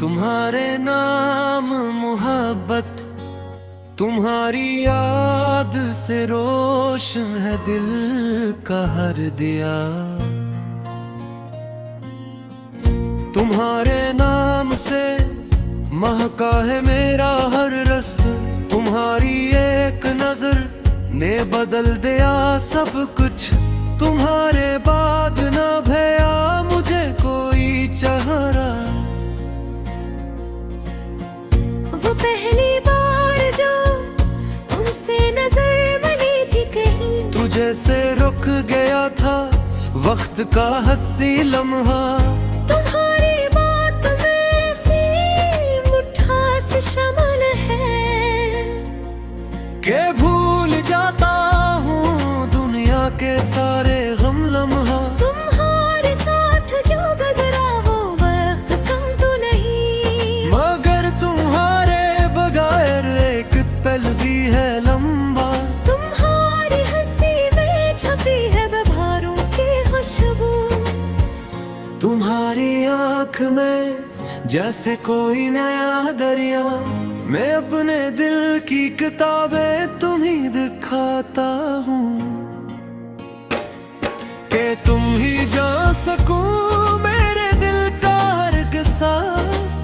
तुम्हारे नाम मोहब्बत, तुम्हारी याद से रोशन है दिल का हर दिया। तुम्हारे नाम से महका है मेरा हर रास्ता। तुम्हारी एक नजर ने बदल दिया सब कुछ। तुम्हारे बाद न भया मुझे कोई चाहरा। वो पहली बार जो तुमसे नजर मिली थी कहीं, तुझे से रुक गया था वक्त का हंसी लम्हा। तुम्हारी बात में ऐसी मिठास शामिल है के भूल जाता हूँ दुनिया के सारे गम लम्हा। तुम्हारे साथ जो गुजरा वो वक्त कम तो नहीं, मगर तुम्हारे बगैर एक पल भी है लंबा। तुम्हारी हंसी में छपी है बहारों की खुशबू। तुम्हारी आँख में जैसे कोई नया दरिया। मैं अपने दिल की किताबें तुम्हीं दिखाता हूँ कि तुम ही जान सकूं मेरे दिल का हर किस्सा।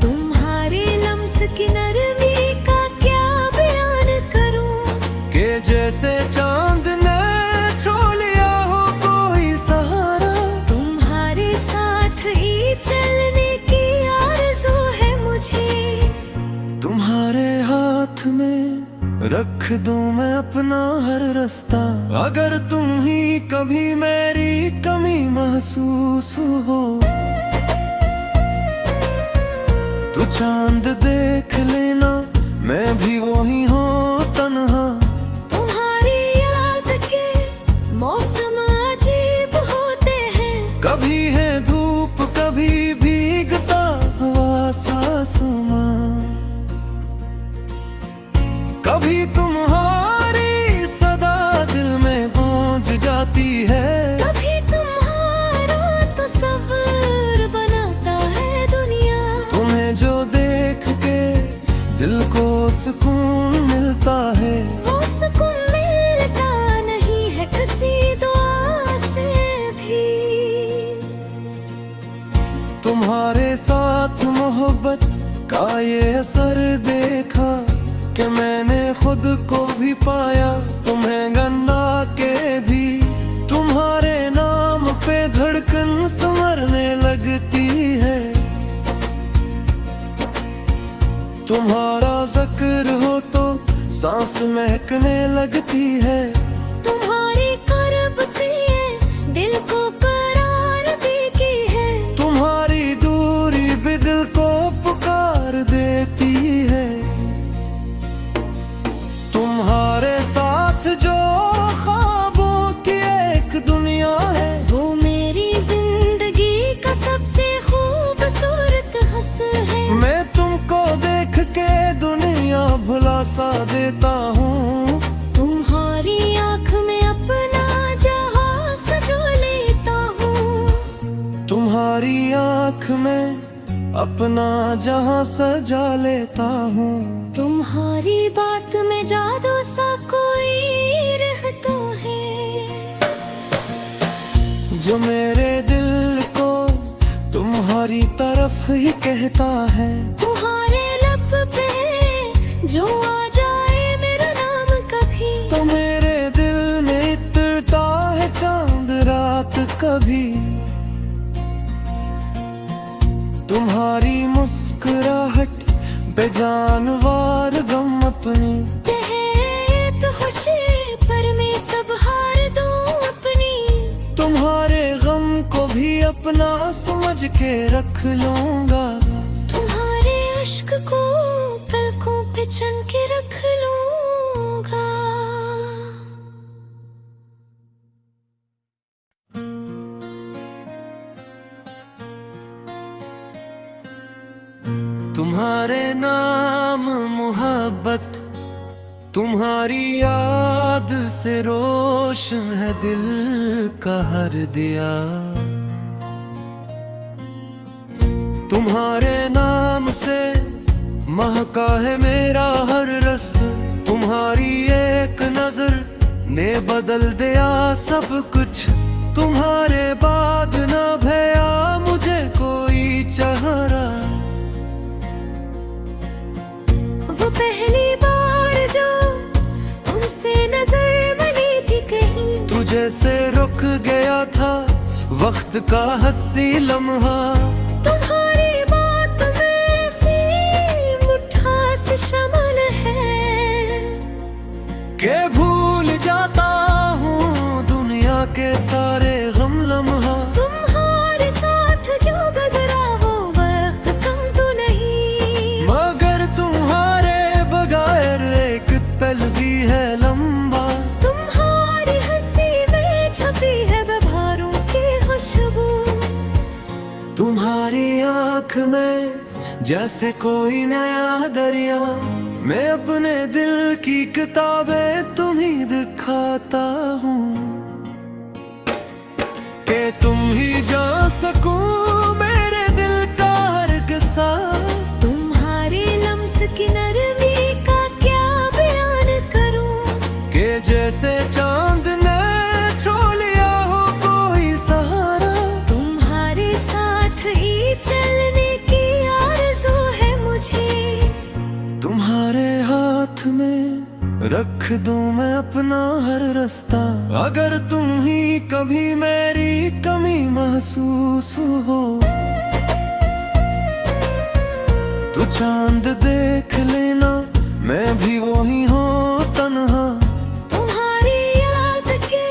तुम्हारे लम्स की नरमी का क्या बयान करूं कि जैसे चांद ने छू लिया हो कोई सहारा। तुम्हारे साथ ही चलने की आरज़ू है मुझे। तुम्हारे हाथ में रख दूं मैं अपना हर रास्ता। अगर तुम ही कभी मेरी कमी महसूस हो तो चांद देख लेना, मैं भी वही हूँ तन्हा। तुम्हारी याद के मौसम अजीब होते हैं, कभी है धूप कभी भीगता हुआ सासुमा। कभी तुम्हारी सदा दिल में गूंज जाती है, कभी तुम्हारा तो सफर बनाता है दुनिया। तुम्हें जो देख के दिल को सुकून मिलता है, वो सुकून मिलता नहीं है किसी दुआ से भी। तुम्हारे साथ मोहब्बत का ये असर देखा कि मैंने खुद को भी पाया तुम्हें गंदा के भी। तुम्हारे नाम पे धड़कन संवरने लगती है, तुम्हारा जिक्र हो तो सांस महकने लगती है। तुम्हारी करबतें दिल को करार देती है, तुम्हारी दूरी भी दिल को पुकार देती है। तुम्हारे साथ जो ख्वाबों की एक दुनिया है, वो मेरी जिंदगी का सबसे खूबसूरत हस्र है। मैं तुमको देख के दुनिया भुला सा देता हूँ। तुम्हारी आँख में अपना जहां सजो लेता हूँ। तुम्हारी आँख में अपना जहां सजा लेता हूँ। तुम्हारी बात में जादू सा कोई रहता है, जो मेरे दिल को तुम्हारी तरफ ही कहता है। तुम्हारे लब पे जो आ जाए मेरा नाम कभी, तो मेरे दिल में इतरता है चांद रात कभी। तुम्हारी मुस्कुराहट बेजानवार गम अपनी कहे तो खुशी पर मैं सब हार दूं अपनी। तुम्हारे गम को भी अपना समझ के रख लूंगा। तुम्हारे अश्क को पलकों पे छन के रख लूंगा। तुम्हारे नाम मोहब्बत, तुम्हारी याद से रोशन है दिल का हर दिया। तुम्हारे नाम नाम से महका है मेरा हर रस्त। तुम्हारी एक नजर ने बदल दिया सब कुछ। तुम्हारे बाद न भया मुझे कोई चाहरा। वो पहली बार जो तुमसे नजर मिली थी कहीं, तुझे से रुक गया था वक्त का हंसी लम्हा। तुम्हारी बात में ऐसी मिठास शामिल है के भूल जाता हूँ दुनिया के सारे गम लम्हा। तुम्हारे साथ जो गुजरा वो वक्त कम तो नहीं, मगर तुम्हारे बगैर एक पल भी है लंबा। तुम्हारी हंसी में छपी है बहारों की खुशबू। तुम्हारी आँख में जैसे कोई नया दरिया। मैं अपने दिल की किताबें तुम्हीं दिखाता हूँ कि तुम ही जान सकूं मेरे दिल का हर किस्सा। तुम्हारी लम्स की नरमी का क्या बयान करूं, कि जैसे चांद ने छो लिया हो कोई सहारा। तुम्हारे साथ ही चलने की आरज़ू है मुझे। तुम्हारे हाथ में रख दूं मैं अपना हर रास्ता। अगर तुम ही कभी मेरी कमी महसूस हो तो चांद देख लेना, मैं भी वही हूँ तन्हा। तुम्हारी याद के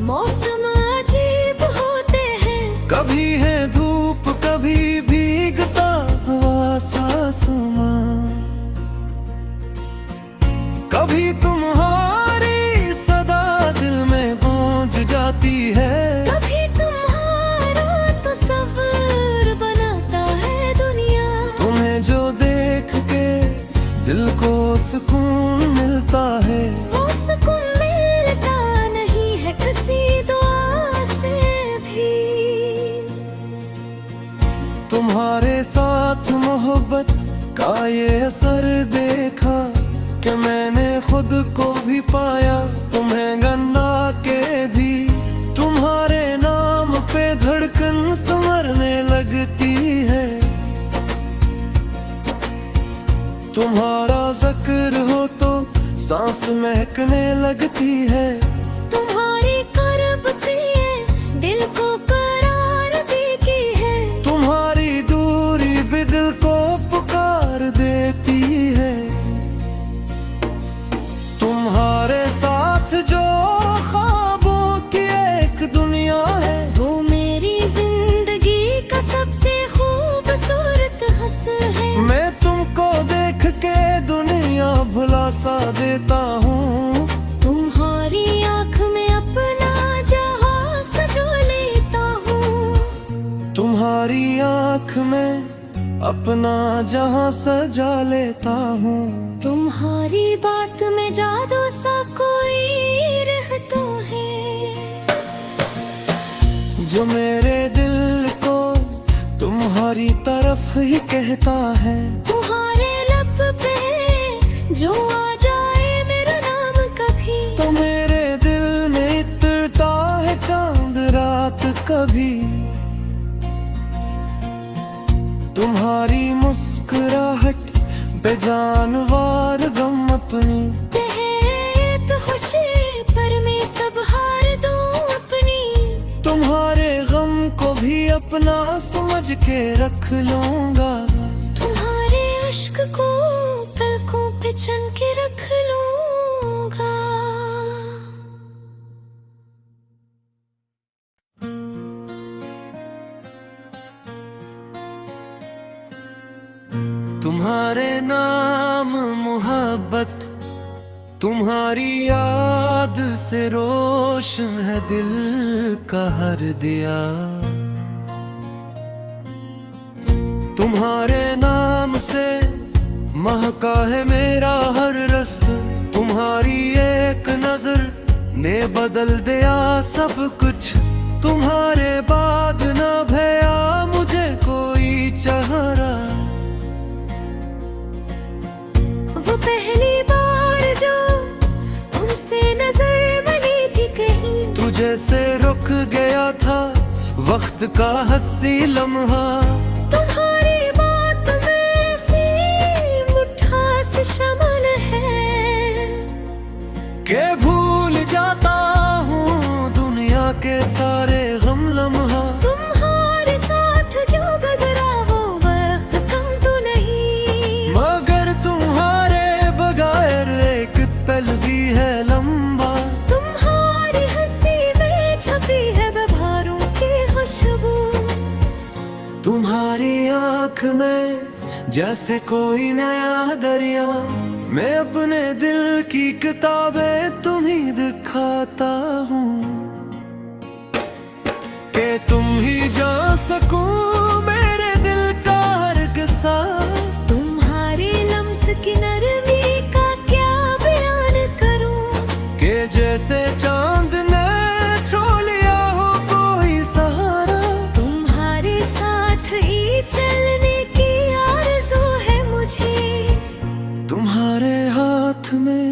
मौसम अजीब होते हैं, कभी है धूप कभी भीगता हवा सासुमा। कभी तुम्हारी सदा दिल में गूंज जाती है, कभी तुम्हारा तो सफर बनाता है दुनिया। तुम्हें जो देख के दिल को सुकून मिलता है, वो सुकून मिलता नहीं है किसी दुआ से भी। तुम्हारे साथ मोहब्बत का ये असर देखा कि मैंने खुद को भी पाया तुम्हें गन्ना के भी। तुम्हारे नाम पे धड़कन संवरने लगती है, तुम्हारा जिक्र हो तो सांस महकने लगती है। तुम्हारी करबतें दिल को करार देती है, तुम्हारी दूरी भी दिल को पुकार देती है। तुम्हारे साथ जो ख्वाबों की एक दुनिया है, वो मेरी जिंदगी का सबसे खूबसूरत हस्र है। मैं तुमको देख के दुनिया भुला सा देता हूँ। तुम्हारी आँख में अपना जहां सजो लेता हूँ। तुम्हारी आँख में अपना जहां सजा लेता हूँ। तुम्हारी बात में जादू सा कोई रहता है, जो मेरे दिल को तुम्हारी तरफ ही कहता है। तुम्हारे लब पे जो आ जाए मेरा नाम कभी, तो मेरे दिल में इतरता है चांद रात कभी। तुम्हारी मुस्कुराहट बेजानवार गम अपनी, तो खुशी पर मैं सब हार दूं अपनी। तुम्हारे गम को भी अपना समझ के रख लूंगा। तुम्हारे अश्क को पलकों पे छन के रख लूंगा। तुम्हारे नाम मोहब्बत, तुम्हारी याद से रोशन है दिल का हर दिया। तुम्हारे नाम से महका है मेरा हर रस्त। तुम्हारी एक नजर ने बदल दिया सब कुछ। तुम्हारे बाद न भया मुझे कोई चाहरा। रुक गया था वक्त का हंसी लम्हा। तुम्हारी बात में ऐसी मिठास शामिल है के भूल जाता हूँ दुनिया के सारे गम लम्हा। तुम्हारे साथ जो गुजरा वो वक्त कम तो नहीं, मगर तुम्हारे बगैर एक पल भी है लंबा। तुम्हारी हंसी में छपी है बहारों की खुशबू। तुम्हारी आँख में जैसे कोई नया दरिया, मैं अपने दिल की किताबें तुम्हीं दिखाता हूँ कि तुम ही जान सकूं मेरे दिल का हर किस्सा। तुम्हारी लम्स की नरमी का क्या बयान करूं कि जैसे चांद ने छू लिया हो कोई सहारा। तुम्हारे साथ ही चलने की आरज़ू है मुझे। तुम्हारे हाथ में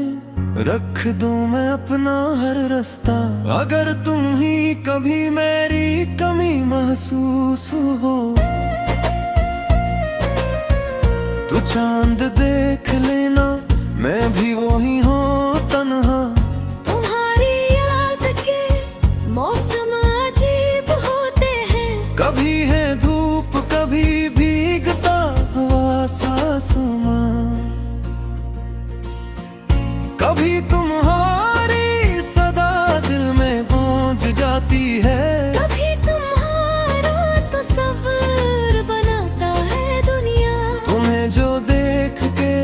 रख दूं मैं अपना हर रास्ता, अगर तुम ही कभी मेरी कमी महसूस हो तो चांद देख लेना मैं भी वही हूँ तन्हा। तुम्हारी याद के मौसम अजीब होते हैं, कभी है धूप कभी भीगता हुआ सासुमा। कभी तुम्हारी सदा दिल में गूंज जाती है, कभी तुम्हारा तो सफर बनाता है दुनिया। तुम्हें जो देख के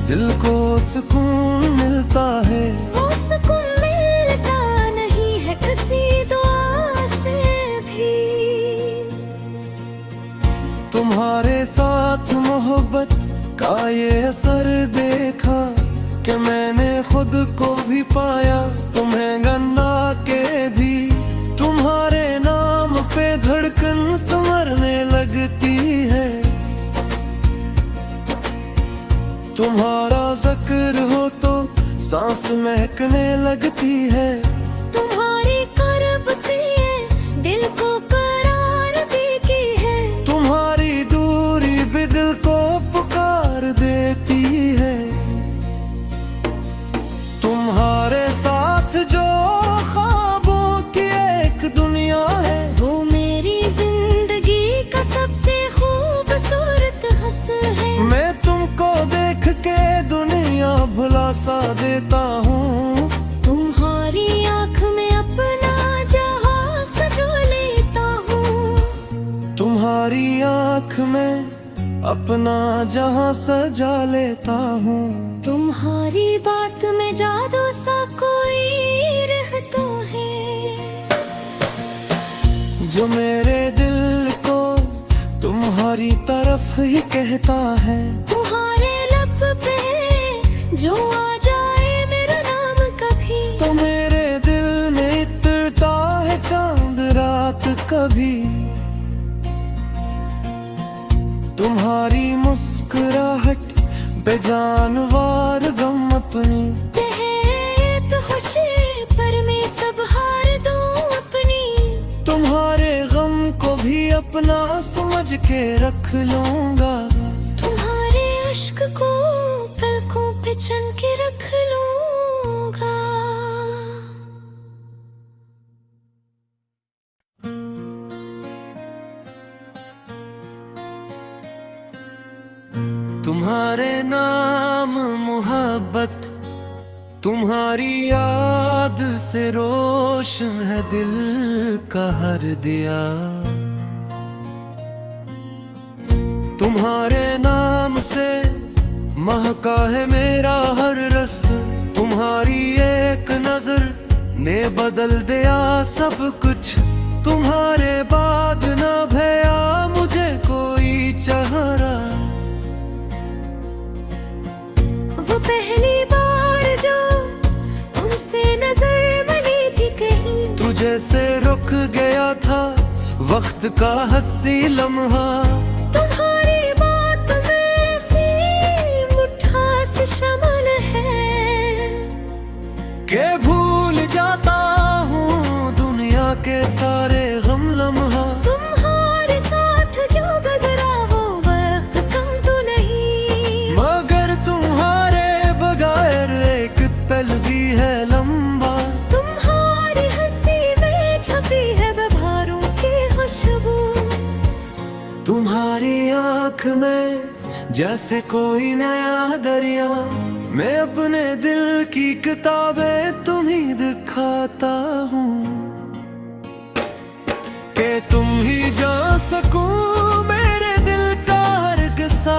दिल को सुकून मिलता है, वो सुकून मिलता नहीं है किसी दुआ से भी। तुम्हारे साथ मोहब्बत का ये असर देखा कि मैंने खुद को भी पाया तुम्हें गन्ना के भी। तुम्हारे नाम पे धड़कन संवरने लगती है, तुम्हारा जिक्र हो तो सांस महकने लगती है। तुम्हारी करबते दिल को करार देती है, तुम्हारी दूरी भी दिल को पुकार देती है। तुम्हारे साथ जो ख्वाबों की एक दुनिया है, वो मेरी जिंदगी का सबसे खूबसूरत हस्र है। मैं तुमको देख के दुनिया भुला सा देता हूँ। तुम्हारी आँख में अपना जहां सजो लेता हूँ। तुम्हारी आँख में अपना जहां सजा लेता हूँ। तुम्हारी बात में जादू सा कोई रहता है, जो मेरे दिल को तुम्हारी तरफ ही कहता है। तुम्हारे लब पे जो आ जाए मेरा नाम कभी, तो मेरे दिल में इतरता है चांद रात कभी। तुम्हारी मुस्कुराहट बेजानवार गम अपनी, तो खुशी पर मैं सब हार दूं अपनी। तुम्हारे गम को भी अपना समझ के रख लूंगा। तुम्हारे अश्क को पलकों पे छन के रख लूंगा। तुम्हारे नाम मोहब्बत तुम्हारी याद से रोशन है दिल का हर दिया। तुम्हारे नाम से महका है मेरा हर रास्ता। तुम्हारी एक नजर ने बदल दिया सब कुछ। तुम्हारे बाद न भया मुझे कोई चाहरा। वो पहली बार जो तुमसे नजर मिली थी कहीं, तुझे से रुक गया था वक्त का हंसी लम्हा। तुम्हारी बात में ऐसी मिठास शामिल है के भूल जाता हूँ दुनिया के सारे गम लम्हा। तुम्हारे साथ जो गुजरा वो वक्त कम तो नहीं, मगर तुम्हारे बगैर एक पल भी है लंबा। तुम्हारी हंसी में छपी है बहारों की खुशबू। तुम्हारी आँख में जैसे कोई नया दरिया, मैं अपने दिल की किताबें तुम्हीं दिखाता हूँ कि तुम ही जान सको मेरे दिल का हर किस्सा।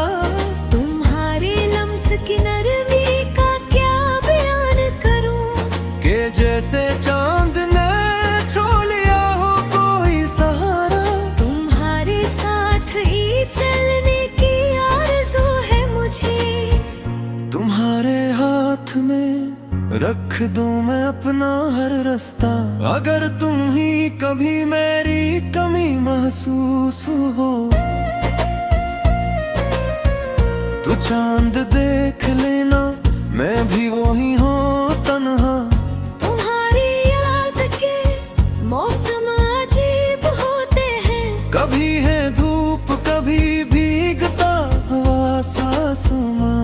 तुम्हारी लम्स की नरमी का क्या बयान करूं, कि जैसे चांद ने छो लिया हो कोई सहारा। तुम्हारे साथ ही चलने की आरज़ू है मुझे। तुम्हारे हाथ में रख दूं मैं अपना हर रास्ता, अगर तुम ही कभी मेरी कमी महसूस हो तो चांद देख लेना, मैं भी वही हूँ तन्हा। तुम्हारी याद के मौसम अजीब होते हैं, कभी है धूप कभी भीगता हुआ सासुमा।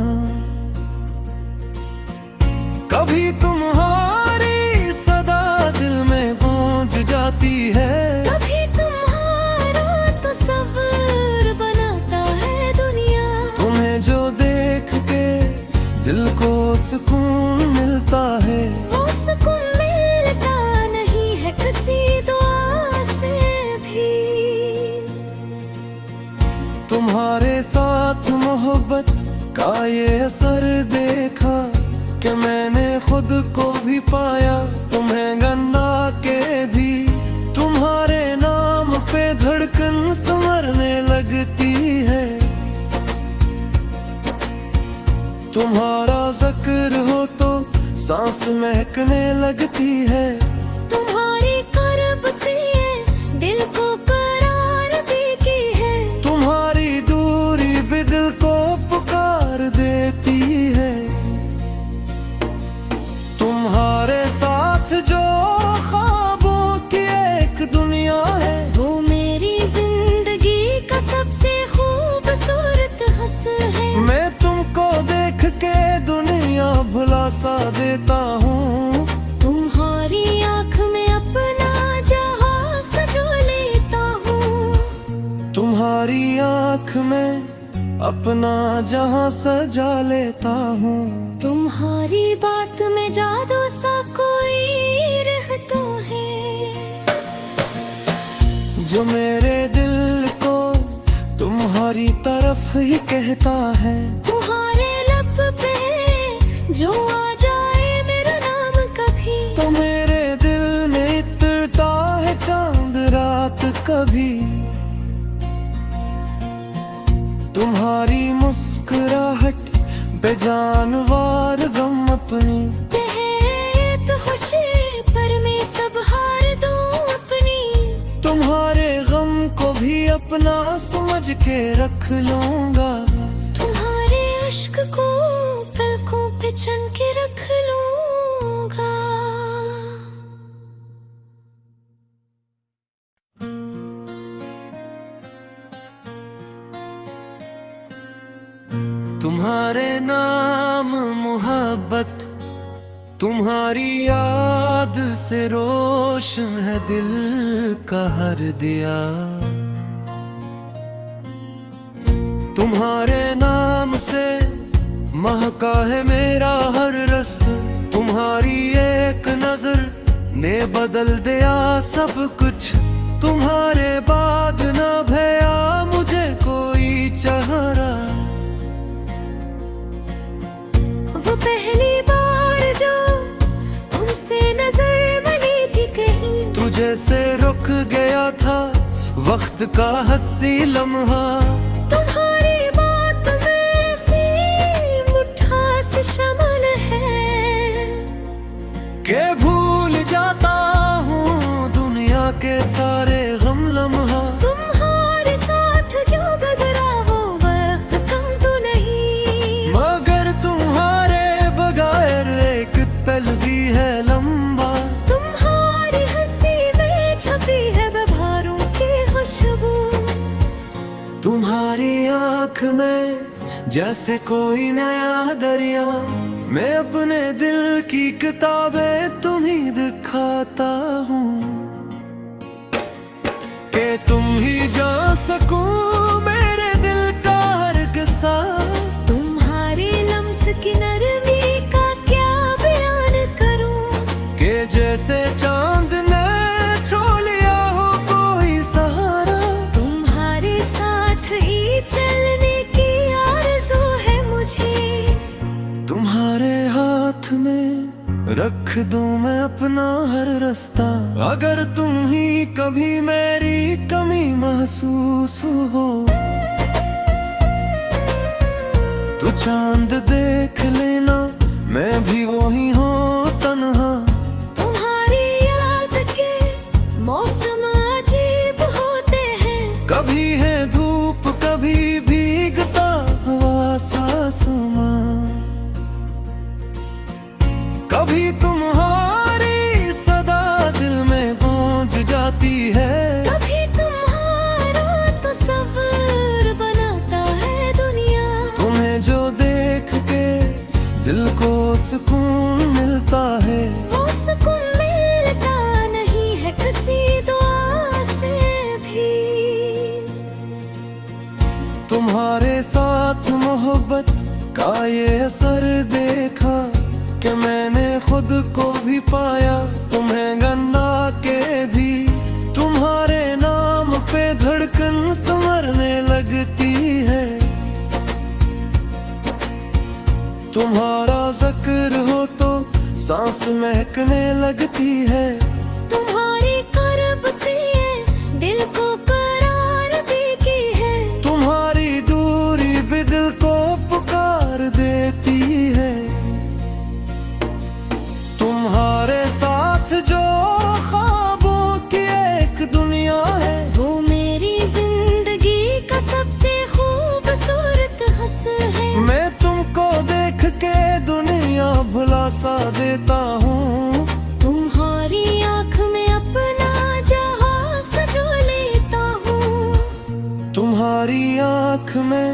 कभी तुम्हारी सदा दिल में गूंज जाती है, कभी तुम्हारा तो सफर बनाता है दुनिया। तुम्हें जो देख के दिल को सुकून मिलता है, वो सुकून मिलता नहीं है किसी दुआ से भी। तुम्हारे साथ मोहब्बत का ये असर देखा कि मैंने खुद को भी पाया, तुम्हें गंदा के भी। तुम्हारे नाम पे धड़कन संवरने लगती है, तुम्हारा जिक्र हो तो सांस महकने लगती है। तुम्हारी करबतें दिल को करार देती है, तुम्हारी दूरी भी दिल को पुकार देती है। तुम्हारे साथ जो ख्वाबों की एक दुनिया है, वो मेरी जिंदगी का सबसे खूबसूरत हस्र है। मैं तुमको देख के दुनिया भुला सा देता हूँ। तुम्हारी आँख में अपना जहां सजो लेता हूँ। तुम्हारी आँख में अपना जहां सजा लेता हूँ। तुम्हारी बात में जादू सा कोई रहता है, जो मेरे दिल को तुम्हारी तरफ ही कहता है। तुम्हारे लब पे जो आ जाए मेरा नाम कभी, तो मेरे दिल में इतरता है चांद रात कभी। तुम्हारी मुस्कुराहट बेजानवार गम अपनी, तो खुशी पर मैं सब हार दूं अपनी। तुम्हारे गम को भी अपना समझ के रख लूंगा। तुम्हारे अश्क को पलकों पे छन के रख लूंगा। तुम्हारे नाम मोहब्बत, तुम्हारी याद से रोशन है दिल का हर दिया। तुम्हारे नाम से महका है मेरा हर रास्ता। तुम्हारी एक नजर ने बदल दिया सब कुछ। तुम्हारे बाद न भया मुझे कोई चाहरा। वो पहली बार जो तुमसे नजर मिली थी कहीं, तुझे से रुक गया था वक्त का हंसी लम्हा। तुम्हारी बात में ऐसी मिठास शामिल है के भूल जाता हूँ दुनिया के सारे गम लम्हा। तुम्हारे साथ जो गुजरा वो वक्त कम तो नहीं, मगर तुम्हारे बगैर एक पल भी है लंबा। तुम्हारी हंसी में आँख में जैसे कोई नया दरिया, मैं अपने दिल की किताबें तुम्हीं दिखाता हूँ कि तुम ही जान सको मेरे दिल का हर किस्सा। तुम्हारे लम्स की नरमी का क्या बयान करूं कि जैसे चांद ने छू लिया हो कोई सहारा। तुम्हारे साथ ही चलने की आरज़ू है मुझे। तुम्हारे हाथ में रख दूं मैं अपना हर रास्ता, अगर तुम ही कभी मेरी कमी महसूस हो तो चांद देख लेना, मैं भी वही हूँ तन्हा। तुम्हारी याद के मौसम अजीब होते हैं, कभी है धूप कभी भीगता हवा सासुमा, कभी तुम्हारी सदा दिल में गूंज जाती है, कभी तुम्हारा तो सफर बनाता है दुनिया। तुम्हें जो देख के दिल को सुकून मिलता है, वो सुकून मिलता नहीं है किसी दुआ से भी। तुम्हारे साथ मोहब्बत का ये असर देखा कि मैंने खुद को भी पाया, तुम्हें गन्ना के भी। तुम्हारे नाम पे धड़कन संवरने लगती है, तुम्हारा जिक्र हो तो सांस महकने लगती है। तुम्हारी करबतें दिल को करार देती है, तुम्हारी दूरी भी दिल को पुकार देती है। तुम्हारे साथ जो ख्वाबों की एक दुनिया है, वो मेरी जिंदगी का सबसे खूबसूरत हस्र है। मैं तुमको देख के दुनिया भुला सा देता हूँ। तुम्हारी आँख में अपना जहां सजो लेता हूँ। तुम्हारी आँख में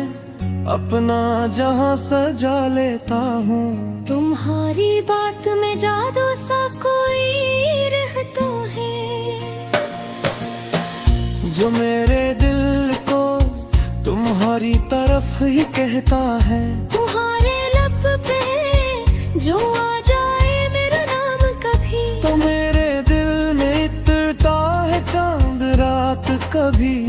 अपना जहां सजा लेता हूँ। तुम्हारी बात में जादू सा कोई रहता है, जो मेरे दिल को तुम्हारी तरफ ही कहता है। तुम्हारे लब पे जो आ जाए मेरा नाम कभी, तो मेरे दिल में इतरता है चांद रात कभी।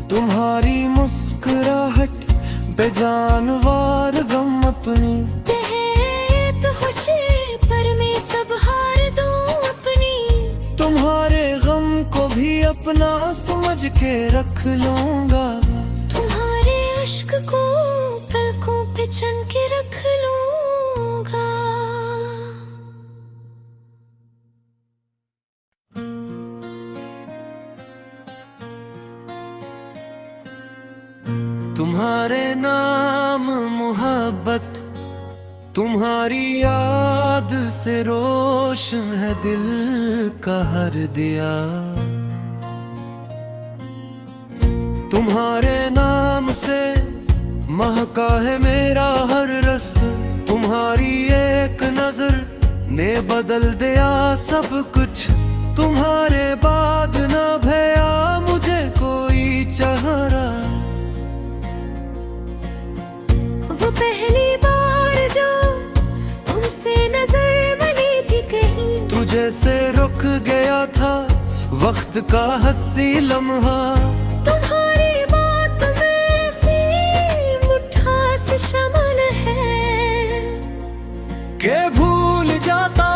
तुम्हारी मुस्कुराहट बेजानवार गम अपनी, तो खुशी पर मैं सब हार दूं अपनी। तुम्हारे गम को भी अपना समझ के रख लूंगा। तुम्हारे अश्क को पलकों पे छन के रख लूंगा। तुम्हारे नाम मोहब्बत, तुम्हारी याद से रोशन है दिल का हर दिया। तुम्हारे नाम से महका है मेरा हर रास्ता, तुम्हारी एक नजर ने बदल दिया सब कुछ। तुम्हारे बाद न भया मुझे कोई चाहरा। वो पहली बार जो तुमसे नजर मिली थी कहीं, तुझे से रुक गया था वक्त का हंसी लम्हा। तुम्हारी बात में ऐसी मिठास शामिल है के भूल जाता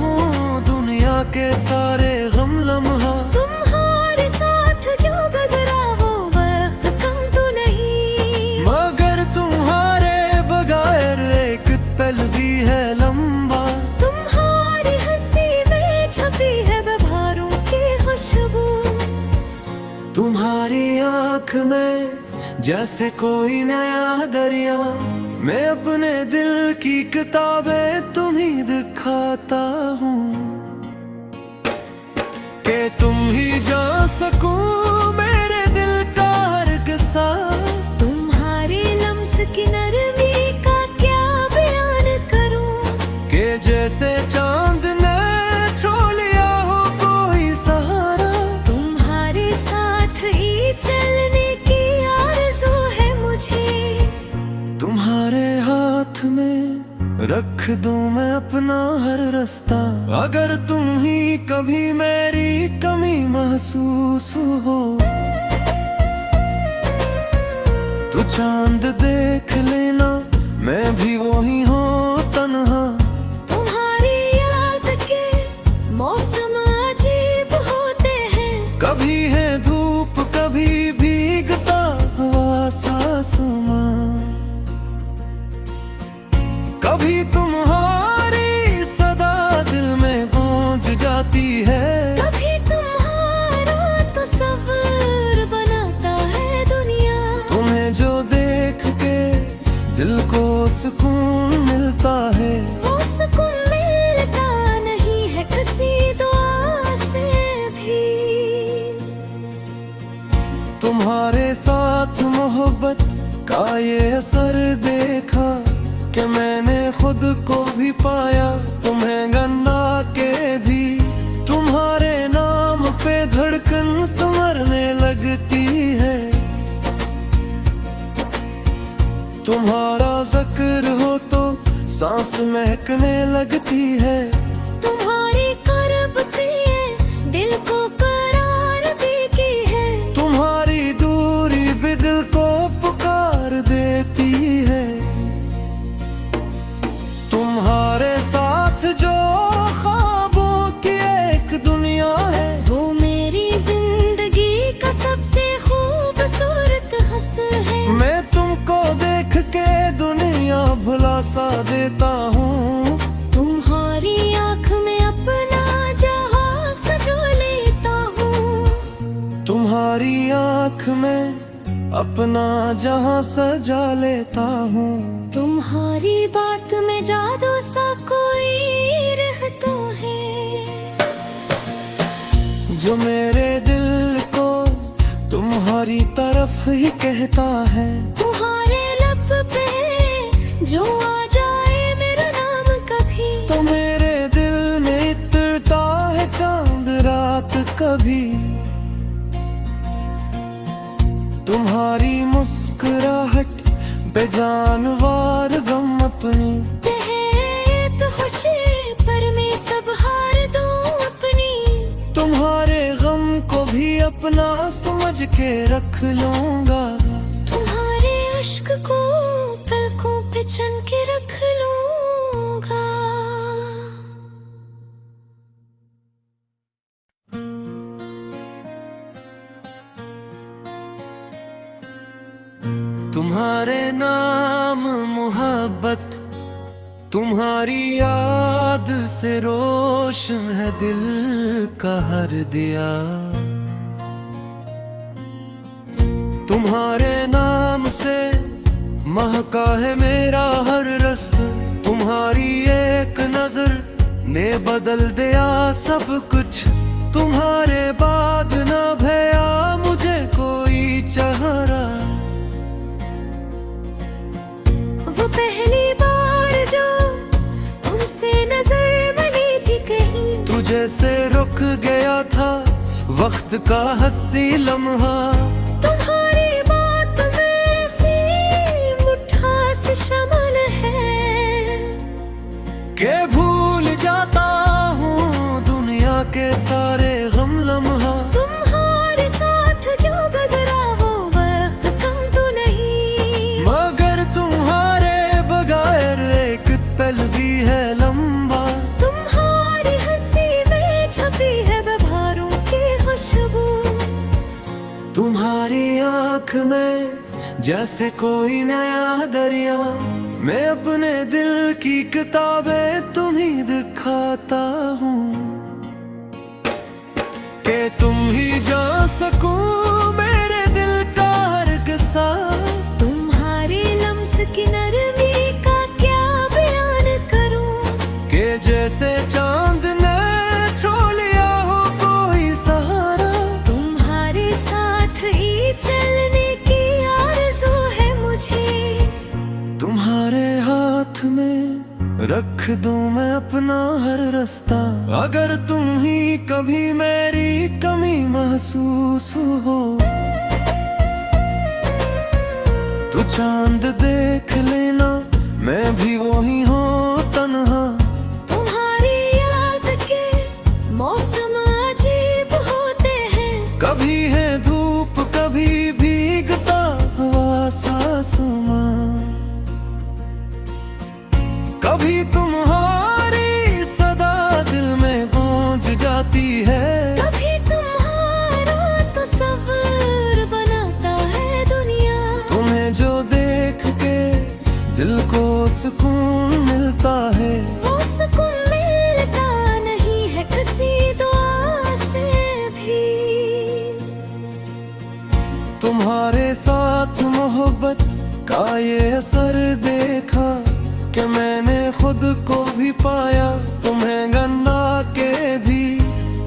हूँ दुनिया के सारे गम लम्हा। तुम्हारे साथ जो गुजरा वो वक्त कम तो नहीं, मगर तुम्हारे बगैर एक पल भी है लंबा। तुम्हारी हंसी में छपी है बहारों की खुशबू। तुम्हारी आँख में जैसे कोई नया दरिया, मैं अपने दिल की किताबें तुम्हीं दिखाता हूँ कि तुम ही जान सको मेरे दिल का रख दूं मैं अपना हर रास्ता। अगर तुम ही कभी मेरी कमी महसूस हो तो चांद देख लेना, मैं भी वही हूँ तन्हा। तुम्हारी याद के मौसम अजीब होते हैं, कभी है धूप कभी भीगता हुआ सासुमा, कभी तुम्हारी सदा दिल में गूंज जाती है, कभी तुम्हारा तो सफर बनाता है दुनिया। तुम्हें जो देख के दिल को सुकून मिलता है, वो सुकून मिलता नहीं है किसी दुआ से भी। तुम्हारे साथ मोहब्बत का ये असर देखा कि मैंने खुद को भी पाया, तुम्हें गन्ना के भी। तुम्हारे नाम पे धड़कन संवरने लगती है, तुम्हारा जिक्र हो तो सांस महकने लगती है। तुम्हारी करब प्रिय दिल को करार देती है, तुम्हारी दूरी भी दिल को पुकार देती है। तुम्हारे साथ जो ख्वाबों की एक दुनिया है, वो मेरी जिंदगी का सबसे खूबसूरत हस्र है। मैं तुमको देख के दुनिया भुला सा देता हूँ। तुम्हारी आँख में अपना जहां सजो लेता हूँ, तुम्हारी आँख में अपना जहां सजा लेता हूँ। तुम्हारी बात में जादू सा कोई रहता है, जो मेरे दिल को तुम्हारी तरफ ही कहता है। तुम्हारे लब पे जो आ जाए मेरा नाम कभी, तो मेरे दिल में इतरता है चांद रात कभी। तुम्हारी मुस्कुराहट बेजानवार गम अपनी, तो खुशी पर मैं सब हार दूं अपनी। तुम्हारे गम को भी अपना समझ के रख लूंगा, तुम्हारे अश्क को पलकों पे छन के रख लूंगा। तुम्हारे नाम मोहब्बत, तुम्हारी याद से रोशन है दिल का हर दिया। तुम्हारे नाम से महका है मेरा हर रास्ता। तुम्हारी एक नजर ने बदल दिया सब कुछ, तुम्हारे बाद न भया मुझे कोई चाहरा। वो पहली बार जो तुमसे नजर मिली थी कहीं, तुझे से रुक गया था वक्त का हंसी लम्हा। तुम्हारी बात में ऐसी मिठास शामिल है के भूल जाता हूँ दुनिया के सारे गम लम्हा। तुम्हारे साथ जो गुजरा वो वक्त कम तो नहीं, मगर तुम्हारे बगैर एक पल भी है लंबा। तुम्हारी हंसी में छपी है बहारों की खुशबू। तुम्हारी आँख में जैसे कोई नया दरिया, मैं अपने दिल की किताबें तुम्हीं दिखाता हूँ कि तुम ही जान सको मेरे दिल का हर किस्सा। तुम्हारी लम्स की नरमी का क्या बयान करूं, कि जैसे चांद ने छो लिया हो कोई सहारा। तुम्हारे साथ ही चलने की आरज़ू है मुझे। तुम्हारे हाथ में रख दूं मैं अपना हर रास्ता। अगर तुम ही कभी मेरी कमी महसूस हो तो चांद देख लेना, मैं भी वही हूँ। तन्हा। तुम्हारी याद के मौसम अजीब होते हैं, कभी है धूप कभी भीगता हुआ सासुमा। कभी तुम्हारी सदा दिल में गूंज जाती है, कभी तुम्हारा तो सफर बनाता है दुनिया। तुम्हें जो देख के दिल को सुकून मिलता है, वो सुकून मिलता नहीं है किसी दुआ से भी। तुम्हारे साथ मोहब्बत का ये असर देखा कि मैंने खुद को भी पाया, तुम्हें गन्ना के भी।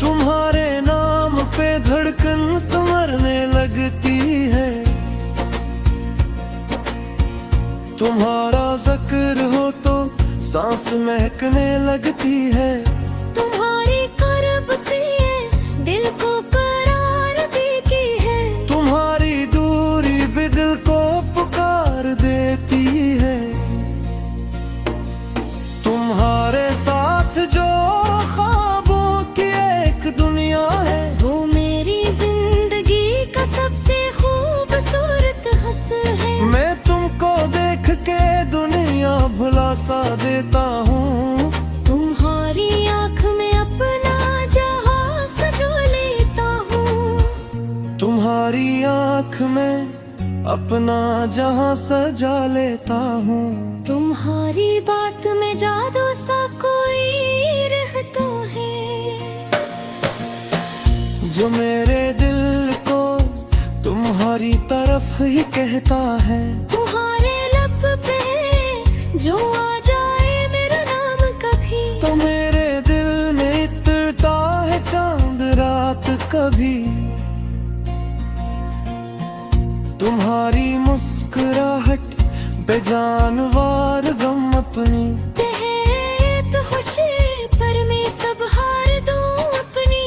तुम्हारे नाम पे धड़कन संवरने लगती है, तुम्हारा जिक्र हो तो सांस महकने लगती है। तुम्हारी करबतें दिल को करार देती है, तुम्हारी दूरी भी दिल को पुकार देती है। तुम्हारे साथ जो ख्वाबों की एक दुनिया है, वो मेरी जिंदगी का सबसे खूबसूरत हस्र है। मैं तुमको देख के दुनिया भुला सा देता हूँ। तुम्हारी आँख में अपना जहां सजो लेता हूँ, तुम्हारी आँख में अपना जहां सजा लेता हूँ। तुम्हारी बात में जादू सा कोई रहता है, जो मेरे दिल को तुम्हारी तरफ ही कहता है। तुम्हारे लब पे जो आ जाए मेरा नाम कभी, तो मेरे दिल में इतरता है चांद रात कभी। तुम्हारी मुस्कुराहट बेजानवार गम अपनी, तो खुशी पर मैं सब हार दूं अपनी।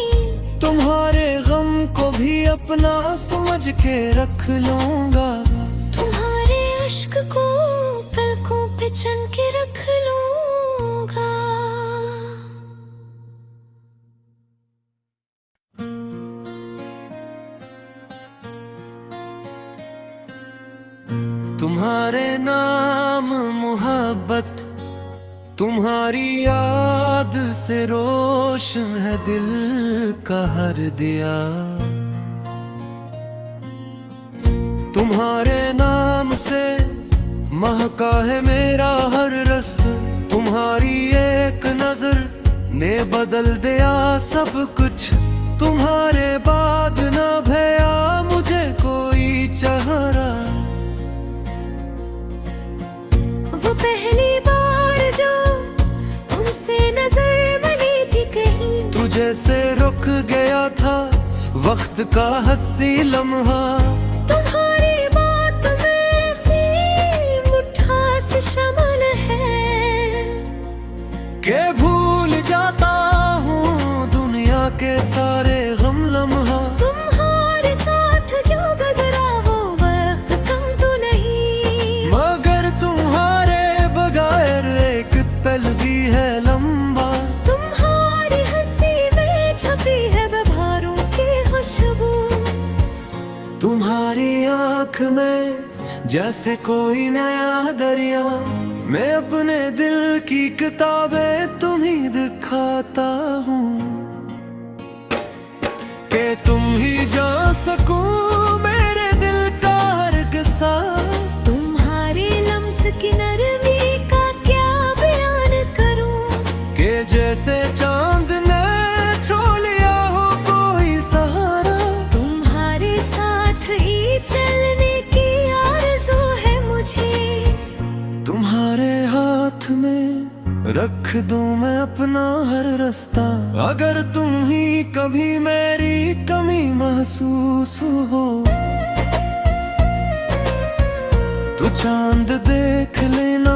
तुम्हारे गम को भी अपना समझ के रख लूंगा। तुम्हारे अश्क को पलकों पे छन के रख लूंगा। तुम्हारे नाम मोहब्बत, तुम्हारी याद से रोशन है दिल का हर दिया। तुम्हारे नाम से महका है मेरा हर रास्ता। तुम्हारी एक नजर ने बदल दिया सब कुछ। तुम्हारे बाद न भया मुझे कोई चाहरा। वो पहली बार जो तुमसे नजर मिली थी कहीं, तुझे से रुक गया था वक्त का हंसी लम्हा। तुम्हारी बात में ऐसी मिठास शामिल है के भूल जाता हूँ दुनिया के सारे गम लम्हा। तुम्हारे साथ जो गुजरा वो वक्त कम तो नहीं, मगर तुम्हारे बगैर एक पल भी है लंबा। तुम्हारी हंसी में छपी है बहारों की खुशबू। तुम्हारी आँख में जैसे कोई नया दरिया। मैं अपने दिल की किताबें तुम्हीं दिखाता हूँ कि तुम ही जान सको मेरे दिल का हर किस्सा। तुम्हारे लम्स की नरमी का क्या बयान करूं, कि जैसे चांद ने छो लिया हो कोई सहारा। तुम्हारे साथ ही चलने की आरज़ू है मुझे। तुम्हारे हाथ में रख दूं मैं अपना हर रास्ता। अगर तुम ही कभी मेरी कमी महसूस हो तो चांद देख लेना,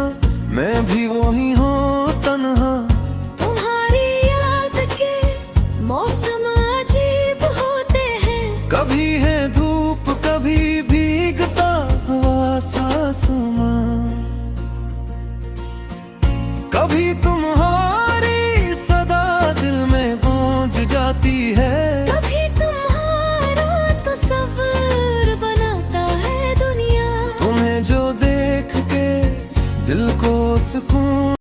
मैं भी वही हूँ